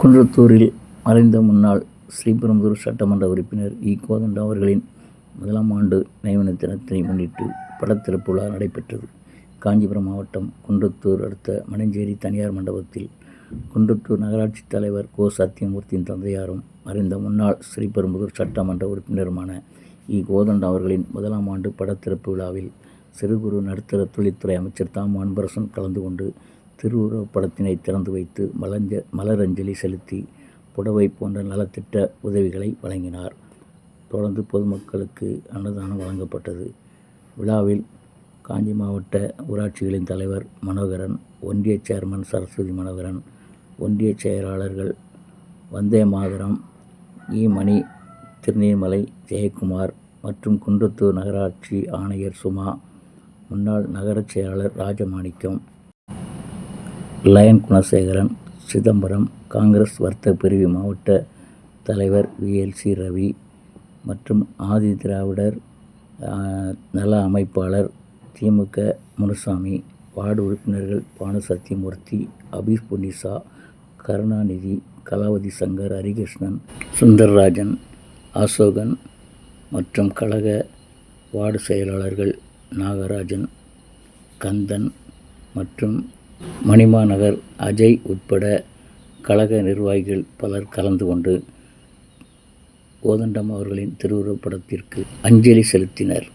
குன்றத்தூரில் மறைந்த முன்னாள் ஸ்ரீபெரும்புதூர் சட்டமன்ற உறுப்பினர் கோதண்டம் அவர்களின் 1ஆம் ஆண்டு நினைவு தினத்தினை முன்னிட்டு படத்திறப்பு விழா நடைபெற்றது. காஞ்சிபுரம் மாவட்டம் குன்றத்தூர் அடுத்த மணஞ்சேரி தனியார் மண்டபத்தில் குன்றத்தூர் நகராட்சி தலைவர் சத்தியமூர்த்தியின் தந்தையாரும் மறைந்த முன்னாள் ஸ்ரீபெரும்புதூர் சட்டமன்ற உறுப்பினருமான கோதண்டம் அவர்களின் 1ஆம் ஆண்டு படத்திறப்பு விழாவில் சிறு குறு நடுத்தர தொழில்துறை அமைச்சர் அன்பரசன் கலந்து கொண்டு திருவுருவப் படத்தினை திறந்து வைத்து மலரஞ்சலி செலுத்தி புடவை போன்ற நலத்திட்ட உதவிகளை வழங்கினார். தொடர்ந்து பொதுமக்களுக்கு அன்னதானம் வழங்கப்பட்டது. விழாவில் காஞ்சி மாவட்ட ஊராட்சிகளின் தலைவர் மனோகரன், ஒன்றிய சேர்மன் சரஸ்வதி மனோகரன், ஒன்றிய செயலாளர்கள் வந்தே மாதரம், மணி, திருநீர்மலை ஜெயக்குமார் மற்றும் குன்றத்தூர் நகராட்சி ஆணையர் சுமா, முன்னாள் நகர செயலாளர் ராஜமாணிக்கம், லயன் குணசேகரன், சிதம்பரம், காங்கிரஸ் வர்த்தக பிரிவு மாவட்ட தலைவர் VLC ரவி மற்றும் ஆதி திராவிடர் நல அமைப்பாளர் திமுக முனுசாமி, வார்டு உறுப்பினர்கள் பானு சத்தியமூர்த்தி, அபீஸ் புன்னிசா, கருணாநிதி, கலாவதி சங்கர், ஹரிகிருஷ்ணன், சுந்தர்ராஜன், அசோகன் மற்றும் கழக வார்டு செயலாளர்கள் நாகராஜன், கந்தன் மற்றும் மணிமாநகர் அஜய் உட்பட கழக நிர்வாகிகள் பலர் கலந்து கொண்டு கோதண்டம் அவர்களின் திருவுருவப் படத்திற்கு அஞ்சலி செலுத்தினர்.